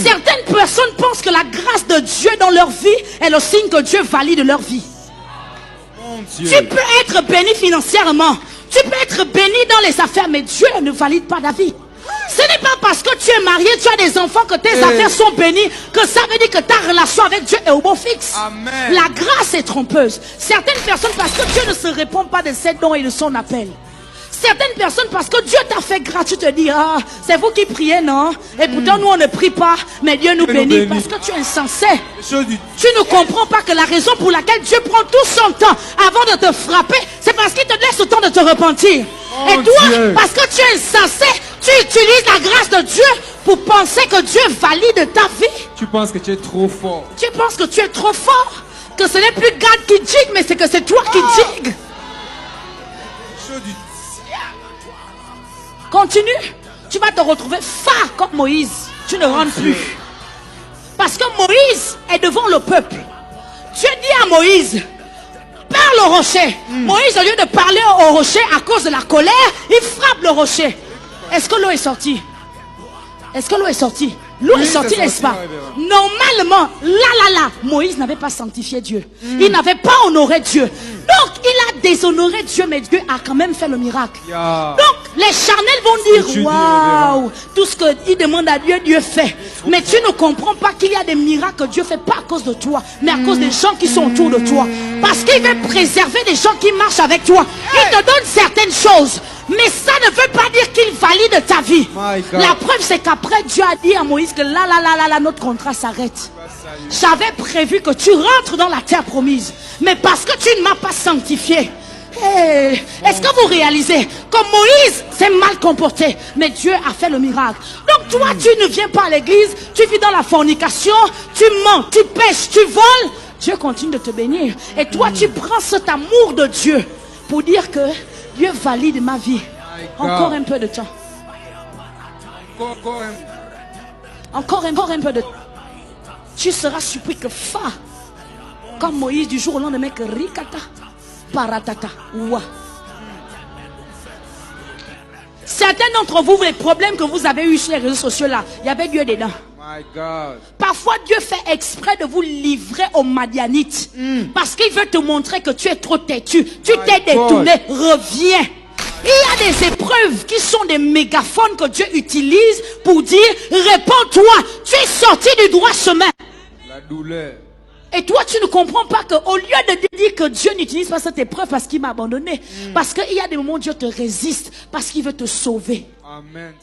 Certaines personnes pensent que la grâce de Dieu dans leur vie est le signe que Dieu valide leur vie. Tu peux être béni financièrement, tu peux être béni dans les affaires, mais Dieu ne valide pas ta vie. Ce n'est pas parce que tu es marié, tu as des enfants, que tes affaires sont bénies, que ça veut dire que ta relation avec Dieu est au beau fixe. Amen. La grâce est trompeuse. Certaines personnes, parce que Dieu ne se répond pas de ses dons et de son appel. Certaines personnes, parce que Dieu t'a fait grâce, tu te dis, ah, c'est vous qui priez, non? Et pourtant, nous, on ne prie pas, mais Dieu nous bénit. Parce que tu es insensé. Tu ne comprends pas que la raison pour laquelle Dieu prend tout son temps avant de te frapper, c'est parce qu'il te laisse le temps de te repentir. Et toi, parce que tu es insensé, tu utilises la grâce de Dieu pour penser que Dieu valide ta vie. Tu penses que tu es trop fort. Tu penses que tu es trop fort, que ce n'est plus God qui digue, mais c'est que c'est toi qui digue. Continue, tu vas te retrouver phare comme Moïse. Tu ne rentres plus. Parce que Moïse est devant le peuple. Dieu dit à Moïse, parle au rocher. Moïse, au lieu de parler au rocher à cause de la colère, il frappe le rocher. Est-ce que l'eau est sortie? Est-ce que l'eau est sortie? L'eau est sortie, n'est-ce pas? Normalement, là, Moïse n'avait pas sanctifié Dieu. Il n'avait pas honoré Dieu. Donc, il a déshonoré Dieu, mais Dieu a quand même fait le miracle. Donc, les charnels vont dire, waouh, tout ce qu'il demande à Dieu, Dieu fait. Mais tu ne comprends pas qu'il y a des miracles que Dieu fait pas à cause de toi, mais à cause des gens qui sont autour de toi. Parce qu'il veut préserver les gens qui marchent avec toi. Il te donne certaines choses. Mais ça ne veut pas dire qu'il valide ta vie. La preuve, c'est qu'après, Dieu a dit à Moïse que là, notre contrat s'arrête. J'avais prévu que tu rentres dans la terre promise. Mais parce que tu ne m'as pas sanctifié. Est-ce que vous réalisez que Moïse s'est mal comporté, mais Dieu a fait le miracle. Donc toi, tu ne viens pas à l'église, tu vis dans la fornication, tu mens, tu pêches, tu voles. Dieu continue de te bénir. Et toi, tu prends cet amour de Dieu pour dire que Dieu valide ma vie. Encore un peu de temps. Encore un peu de temps. Tu seras surpris que comme Moïse du jour au lendemain, que rikata, paratata, ouah. Certains d'entre vous, les problèmes que vous avez eu sur les réseaux sociaux là, il y avait Dieu dedans. Parfois Dieu fait exprès de vous livrer aux Madianites. Parce qu'il veut te montrer que tu es trop têtu. Tu t'es détourné, reviens. Il y a des épreuves qui sont des mégaphones que Dieu utilise pour dire, réponds-toi, tu es sorti du droit chemin. La douleur. Et toi, tu ne comprends pas qu'au lieu de te dire que Dieu n'utilise pas cette épreuve parce qu'il m'a abandonné, parce qu'il y a des moments où Dieu te résiste, parce qu'il veut te sauver. Amen.